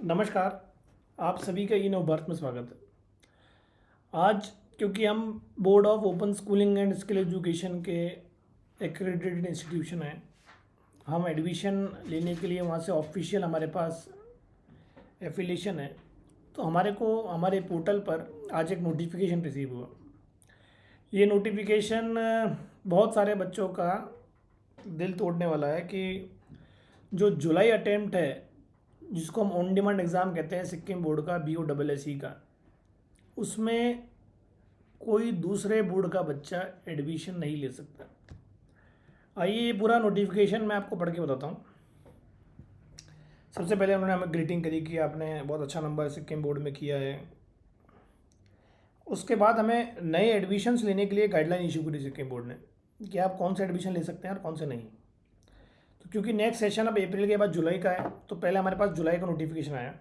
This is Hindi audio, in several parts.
नमस्कार। आप सभी का ई नव भारत में स्वागत है। आज क्योंकि हम board of open schooling and skill education के एक्रेडिटेड इंस्टीट्यूशन हैं, हम एडमिशन लेने के लिए वहाँ से ऑफिशियल हमारे पास एफिलिएशन है, तो हमारे पोर्टल पर आज एक नोटिफिकेशन रिसीव हुआ। ये नोटिफिकेशन बहुत सारे बच्चों का दिल तोड़ने वाला है कि जो जुलाई अटेम्प्ट है, जिसको हम ऑन डिमांड एग्ज़ाम कहते हैं सिक्किम बोर्ड का BOSSE का, उसमें कोई दूसरे बोर्ड का बच्चा एडमिशन नहीं ले सकता। आइए ये पूरा नोटिफिकेशन मैं आपको पढ़ के बताता हूँ। सबसे पहले उन्होंने हमें ग्रीटिंग करी कि आपने बहुत अच्छा नंबर सिक्किम बोर्ड में किया है। उसके बाद हमें नए एडमिशन्स लेने के लिए गाइडलाइन इशू करी सिक्किम बोर्ड ने कि आप कौन सा एडमिशन ले सकते हैं और कौन से नहीं। तो क्योंकि नेक्स्ट सेशन अब अप्रैल के बाद जुलाई का है, तो पहले हमारे पास जुलाई का नोटिफिकेशन आया।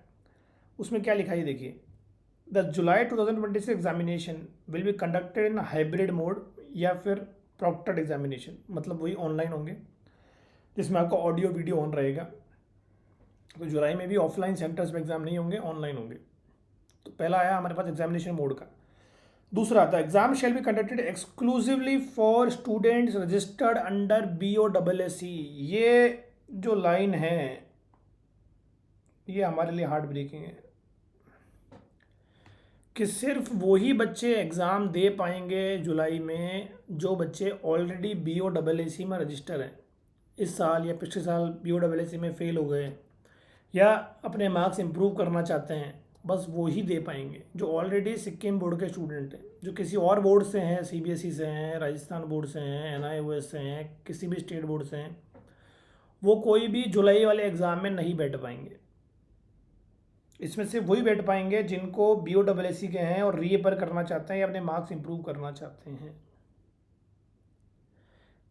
उसमें क्या लिखा है देखिए, the July 2026 examination will be conducted in hybrid mode या फिर प्रॉक्टेड एग्जामिनेशन, मतलब वही ऑनलाइन होंगे जिसमें आपका ऑडियो वीडियो ऑन रहेगा। तो जुलाई में भी ऑफलाइन सेंटर्स में एग्जाम नहीं होंगे, ऑनलाइन होंगे। तो पहला आया हमारे पास एग्जामिनेशन मोड का। दूसरा, the exam shall be conducted exclusively for students registered under BOSSE। ये जो लाइन है ये हमारे लिए हार्ट ब्रेकिंग है कि सिर्फ वही बच्चे एग्ज़ाम दे पाएंगे जुलाई में जो बच्चे ऑलरेडी BOSSE में रजिस्टर हैं, इस साल या पिछले साल BOSSE में फ़ेल हो गए या अपने मार्क्स इम्प्रूव करना चाहते हैं, बस वो ही दे पाएंगे जो ऑलरेडी सिक्किम बोर्ड के स्टूडेंट हैं। जो किसी और बोर्ड से हैं, CBSE से हैं, राजस्थान बोर्ड से हैं, NIOS से हैं, किसी भी स्टेट बोर्ड से हैं, वो कोई भी जुलाई वाले एग्ज़ाम में नहीं बैठ पाएंगे। इसमें से वही बैठ पाएंगे जिनको BOSSE के हैं और रीअपेयर करना चाहते हैं या अपने मार्क्स इंप्रूव करना चाहते हैं।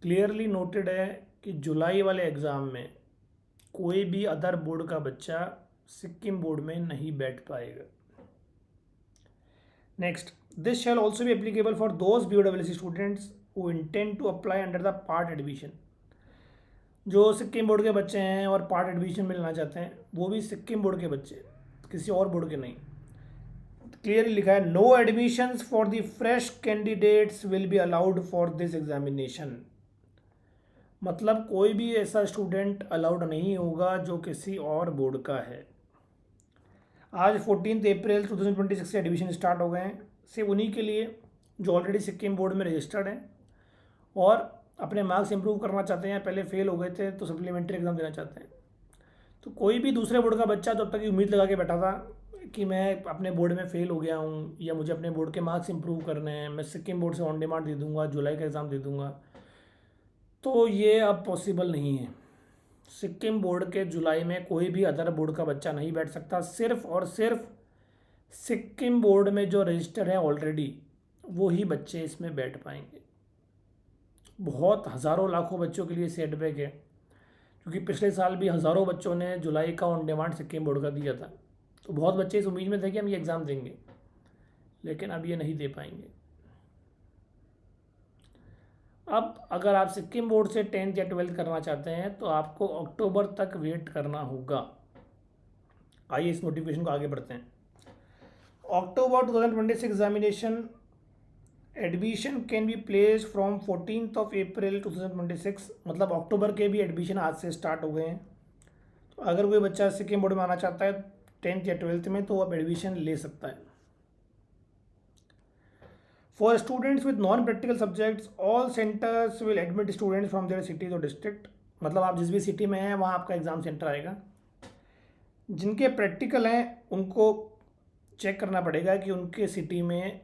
क्लियरली नोटेड है कि जुलाई वाले एग्ज़ाम में कोई भी अदर बोर्ड का बच्चा सिक्किम बोर्ड में नहीं बैठ पाएगा। Next, this shall also be applicable for those BOSSE students who intend to apply under the part admission. जो सिक्किम बोर्ड के बच्चे हैं और पार्ट एडमिशन में लेना चाहते हैं, वो भी सिक्किम बोर्ड के बच्चे, किसी और बोर्ड के नहीं। क्लियरली लिखा है, no admissions for the fresh candidates will be allowed for this examination. मतलब कोई भी ऐसा स्टूडेंट अलाउड नहीं होगा जो किसी और बोर्ड का है। आज 14 अप्रैल 2026 से एडमिशन स्टार्ट हो गए हैं, सिर्फ उन्हीं के लिए जो ऑलरेडी सिक्किम बोर्ड में रजिस्टर्ड हैं और अपने मार्क्स इंप्रूव करना चाहते हैं, पहले फेल हो गए थे तो सप्लीमेंट्री एग्ज़ाम देना चाहते हैं। तो कोई भी दूसरे बोर्ड का बच्चा जब तक उम्मीद लगा के बैठा था कि मैं अपने बोर्ड में फ़ेल हो गया हूँ या मुझे अपने बोर्ड के मार्क्स इंप्रूव करने हैं, मैं सिक्किम बोर्ड से ऑन डिमांड दे दूँगा, जुलाई का एग्ज़ाम दे दूँगा, तो ये अब पॉसिबल नहीं है। सिक्किम बोर्ड के जुलाई में कोई भी अदर बोर्ड का बच्चा नहीं बैठ सकता। सिर्फ और सिर्फ सिक्किम बोर्ड में जो रजिस्टर है ऑलरेडी, वो ही बच्चे इसमें बैठ पाएंगे। बहुत हज़ारों लाखों बच्चों के लिए सेटबैक है, क्योंकि पिछले साल भी हज़ारों बच्चों ने जुलाई का ऑन डिमांड सिक्किम बोर्ड का दिया था। तो बहुत बच्चे इस उम्मीद में थे कि हम ये एग्ज़ाम देंगे, लेकिन अब ये नहीं दे पाएंगे। अब अगर आप सिक्किम बोर्ड से 10th या 12th करना चाहते हैं तो आपको अक्टूबर तक वेट करना होगा। आइए इस नोटिफिकेशन को आगे बढ़ते हैं। अक्टूबर 2026 examination admission can be place from 14th of April 2026, मतलब अक्टूबर के भी एडमिशन आज से स्टार्ट हो गए हैं। तो अगर कोई बच्चा सिक्किम बोर्ड में आना चाहता है 10th या 12th में, तो अब एडमिशन ले सकता है। For students with non practical subjects all centres will admit students from their cities और डिस्ट्रिक्ट, मतलब आप जिस भी सिटी में हैं वहाँ आपका एग्ज़ाम सेंटर आएगा। जिनके प्रैक्टिकल हैं उनको चेक करना पड़ेगा कि उनके सिटी में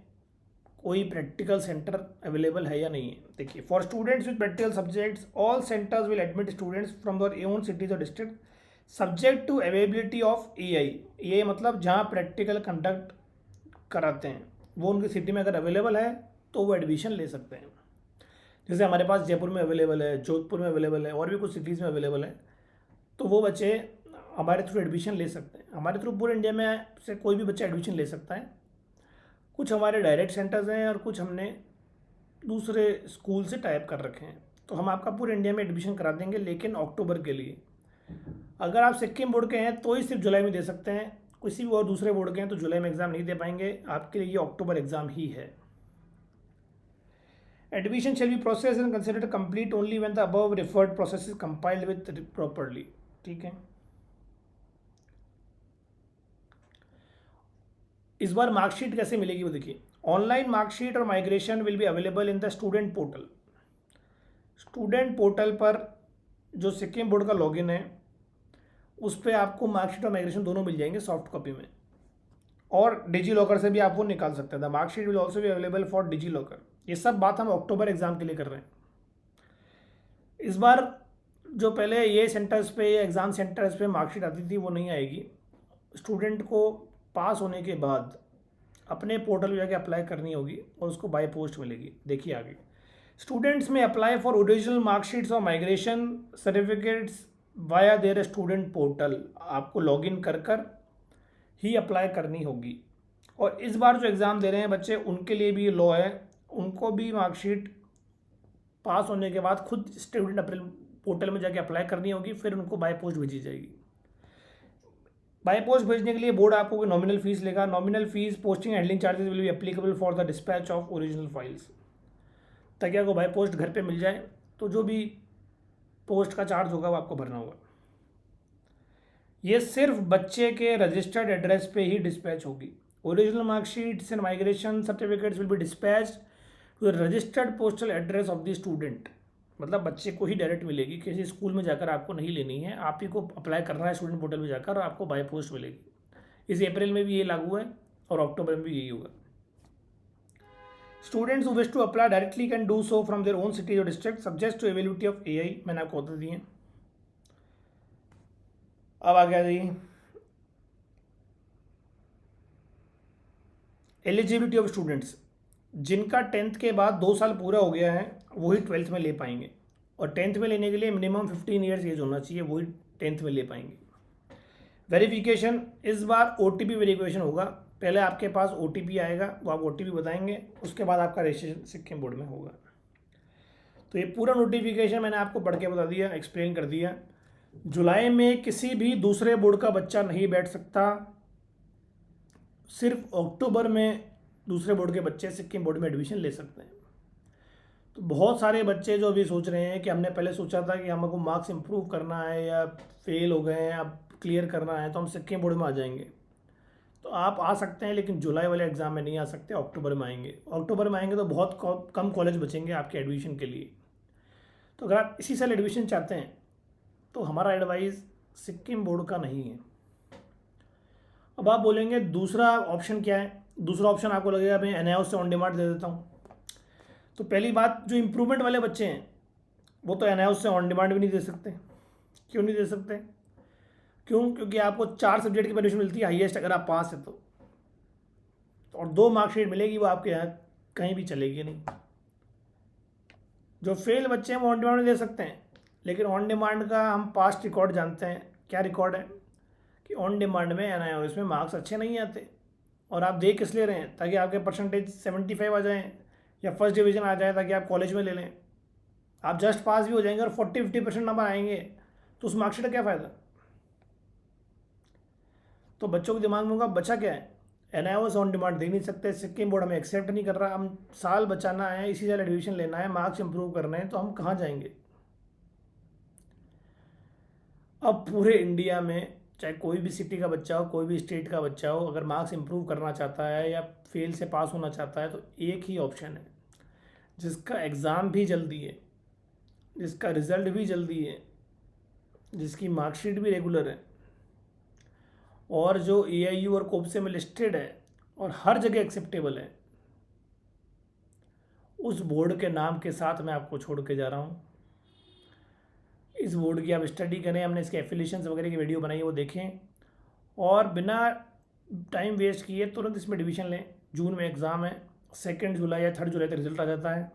कोई प्रैक्टिकल सेंटर अवेलेबल है या नहीं है। देखिए, for students with practical subjects all centres will admit students from their own cities और district subject to availability of AI मतलब जहाँ प्रैक्टिकल कंडक्ट कराते हैं वो उनकी सिटी में अगर अवेलेबल है तो वो एडमिशन ले सकते हैं। जैसे हमारे पास जयपुर में अवेलेबल है, जोधपुर में अवेलेबल है और भी कुछ सिटीज़ में अवेलेबल है, तो वो बच्चे हमारे थ्रू एडमिशन ले सकते हैं। हमारे थ्रू पूरे इंडिया में से कोई भी बच्चा एडमिशन ले सकता है। कुछ हमारे डायरेक्ट सेंटर्स हैं और कुछ हमने दूसरे स्कूल से टाइप कर रखे हैं, तो हम आपका पूरे इंडिया में एडमिशन करा देंगे, लेकिन अक्टूबर के लिए। अगर आप सिक्किम बोर्ड के हैं तो ही सिर्फ जुलाई में दे सकते हैं, किसी भी और दूसरे बोर्ड के हैं तो जुलाई में एग्ज़ाम नहीं दे पाएंगे, आपके लिए ये अक्टूबर एग्ज़ाम ही है। Admission shall be processed and considered complete only when the above referred process is compiled with properly। ठीक है। इस बार मार्कशीट कैसे मिलेगी वो देखिए, ऑनलाइन मार्कशीट और migration will be available in the student portal. Student portal पर जो सिक्किम बोर्ड का लॉगिन है उस पर आपको मार्कशीट और माइग्रेशन दोनों मिल जाएंगे सॉफ्ट कॉपी में, और डिजी लॉकर से भी आप वो निकाल सकते हैं। The marksheet will also be available for DigiLocker. ये सब बात हम अक्टूबर एग्जाम के लिए कर रहे हैं। इस बार जो पहले ये सेंटर्स पे, ये एग्ज़ाम सेंटर्स पे मार्कशीट आती थी वो नहीं आएगी। स्टूडेंट को पास होने के बाद अपने पोर्टल में जाके अप्लाई करनी होगी और उसको बाय पोस्ट मिलेगी। देखिए आगे, students may apply for original marksheets और migration certificates via their student portal. आपको लॉगिन कर ही अप्लाई करनी होगी। और इस बार जो एग्ज़ाम दे रहे हैं बच्चे उनके लिए भी लॉ है, उनको भी मार्कशीट पास होने के बाद खुद स्टूडेंट अपने पोर्टल में जाके अप्लाई करनी होगी, फिर उनको बाय पोस्ट भेजी जाएगी। बाय पोस्ट भेजने के लिए बोर्ड आपको नॉमिनल फीस लेगा। Nominal fees posting handling charges will be applicable for the dispatch of original files. ताकि आपको बाय पोस्ट घर पे मिल जाए तो जो भी पोस्ट का चार्ज होगा वो आपको भरना होगा। ये सिर्फ बच्चे के रजिस्टर्ड एड्रेस पे ही डिस्पैच होगी। Original marksheets and migration certificates will be dispatched to the registered postal address of the student. मतलब बच्चे को ही डायरेक्ट मिलेगी, किसी स्कूल में जाकर आपको नहीं लेनी है, आप ही को अप्लाई करना है स्टूडेंट पोर्टल में जाकर और आपको बाय पोस्ट मिलेगी। इस अप्रैल में भी ये लागू है और अक्टूबर में भी यही होगा। Students who wish to apply directly can do so from their own city और district subject to availability of AI. मैंने आपको बता दी है। अब आ गया जी एलिजिबिलिटी ऑफ स्टूडेंट्स। जिनका 10th के बाद 2 साल पूरा हो गया है वही 12th में ले पाएंगे, और 10th में लेने के लिए मिनिमम 15 ईयर्स एज होना चाहिए, वही 10th में ले पाएंगे। वेरिफिकेशन, इस बार OTP वेरिफिकेशन होगा। पहले आपके पास OTP आएगा, वो आप OTP बताएंगे, उसके बाद आपका रजिस्ट्रेशन सिक्किम बोर्ड में होगा। तो ये पूरा नोटिफिकेशन मैंने आपको पढ़ के बता दिया, एक्सप्लेन कर दिया। जुलाई में किसी भी दूसरे बोर्ड का बच्चा नहीं बैठ सकता, सिर्फ अक्टूबर में दूसरे बोर्ड के बच्चे सिक्किम बोर्ड में एडमिशन ले सकते हैं। तो बहुत सारे बच्चे जो अभी सोच रहे हैं कि हमने पहले सोचा था कि हमको मार्क्स इंप्रूव करना है या फेल हो गए हैं अब क्लियर करना है तो हम सिक्किम बोर्ड में आ जाएंगे, तो आप आ सकते हैं, लेकिन जुलाई वाले एग्ज़ाम में नहीं आ सकते, अक्टूबर में आएंगे। अक्टूबर में आएंगे तो बहुत कम कॉलेज बचेंगे आपके एडमिशन के लिए। तो अगर आप इसी साल एडमिशन चाहते हैं तो हमारा एडवाइस सिक्किम बोर्ड का नहीं है। अब आप बोलेंगे दूसरा ऑप्शन क्या है? दूसरा ऑप्शन आपको लगेगा मैं NIOS से ऑन डिमांड दे देता हूँ। तो पहली बात, जो इम्प्रूवमेंट वाले बच्चे हैं वो तो NIOS से ऑन डिमांड भी नहीं दे सकते। क्यों नहीं दे सकते? क्योंकि आपको 4 सब्जेक्ट की परमिशन मिलती है हाईएस्ट, अगर आप पास है तो, और 2 मार्कशीट मिलेगी, वो आपके यहाँ कहीं भी चलेगी नहीं। जो फेल बच्चे हैं वो ऑन डिमांड दे सकते हैं, लेकिन ऑन डिमांड का हम पास्ट रिकॉर्ड जानते हैं। क्या रिकॉर्ड है कि ऑन डिमांड में NIOS में मार्क्स अच्छे नहीं आते, और आप दे किस ले रहे हैं? ताकि आपके परसेंटेज 75 आ जाएँ या फर्स्ट डिवीज़न आ जाए ताकि आप कॉलेज में ले लें। आप जस्ट पास भी हो जाएंगे और 40-50% नंबर आएंगे तो उस मार्कशीट का क्या फ़ायदा? तो बच्चों के दिमाग में होगा बचा क्या है, NIOS ऑन डिमांड दे नहीं सकते, सिक्किम बोर्ड हमें एक्सेप्ट नहीं कर रहा, हम साल बचाना है, इसी साल एडमिशन लेना है, मार्क्स इंप्रूव करने हैं, तो हम कहाँ जाएंगे? अब पूरे इंडिया में चाहे कोई भी सिटी का बच्चा हो, कोई भी स्टेट का बच्चा हो, अगर मार्क्स इंप्रूव करना चाहता है या फेल से पास होना चाहता है तो एक ही ऑप्शन है, जिसका एग्ज़ाम भी जल्दी है, जिसका रिज़ल्ट भी जल्दी है, जिसकी मार्कशीट भी रेगुलर है, और जो AIU और कोप्से में लिस्टेड है और हर जगह एक्सेप्टेबल है, उस बोर्ड के नाम के साथ मैं आपको छोड़ के जा रहा हूँ। इस बोर्ड की आप स्टडी करें, हमने इसके एफिलिएशंस वगैरह की वीडियो बनाई है वो देखें, और बिना टाइम वेस्ट किए तुरंत इसमें एडमिशन लें। जून में एग्ज़ाम है, 2 जुलाई या 3 जुलाई तक रिजल्ट आ जाता है,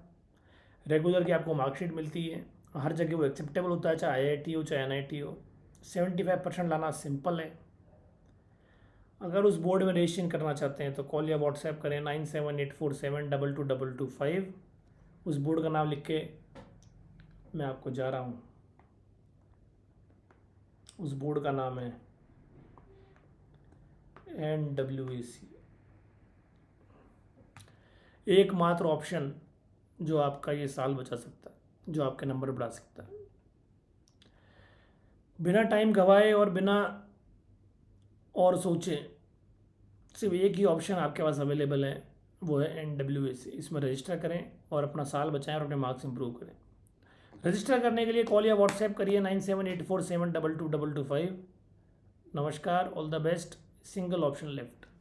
रेगुलर की आपको मार्कशीट मिलती है, हर जगह वो एक्सेप्टेबल होता है, चाहे IIT हो चाहे NIT हो। 75% लाना सिंपल है। अगर उस बोर्ड में रजिस्ट्रेशन करना चाहते हैं तो कॉल या व्हाट्सएप करें 9784722225। उस बोर्ड का नाम लिख के मैं आपको जा रहा हूँ। उस बोर्ड का नाम है NWAC। एकमात्र ऑप्शन जो आपका ये साल बचा सकता है, जो आपके नंबर बढ़ा सकता है। बिना टाइम गवाए और बिना और सोचे, सिर्फ एक ही ऑप्शन आपके पास अवेलेबल है, वो है NWAC। इसमें रजिस्टर करें और अपना साल बचाएं और अपने मार्क्स इंप्रूव करें। रजिस्टर करने के लिए कॉल या व्हाट्सएप करिए 9784722225। नमस्कार, all the best, single option left.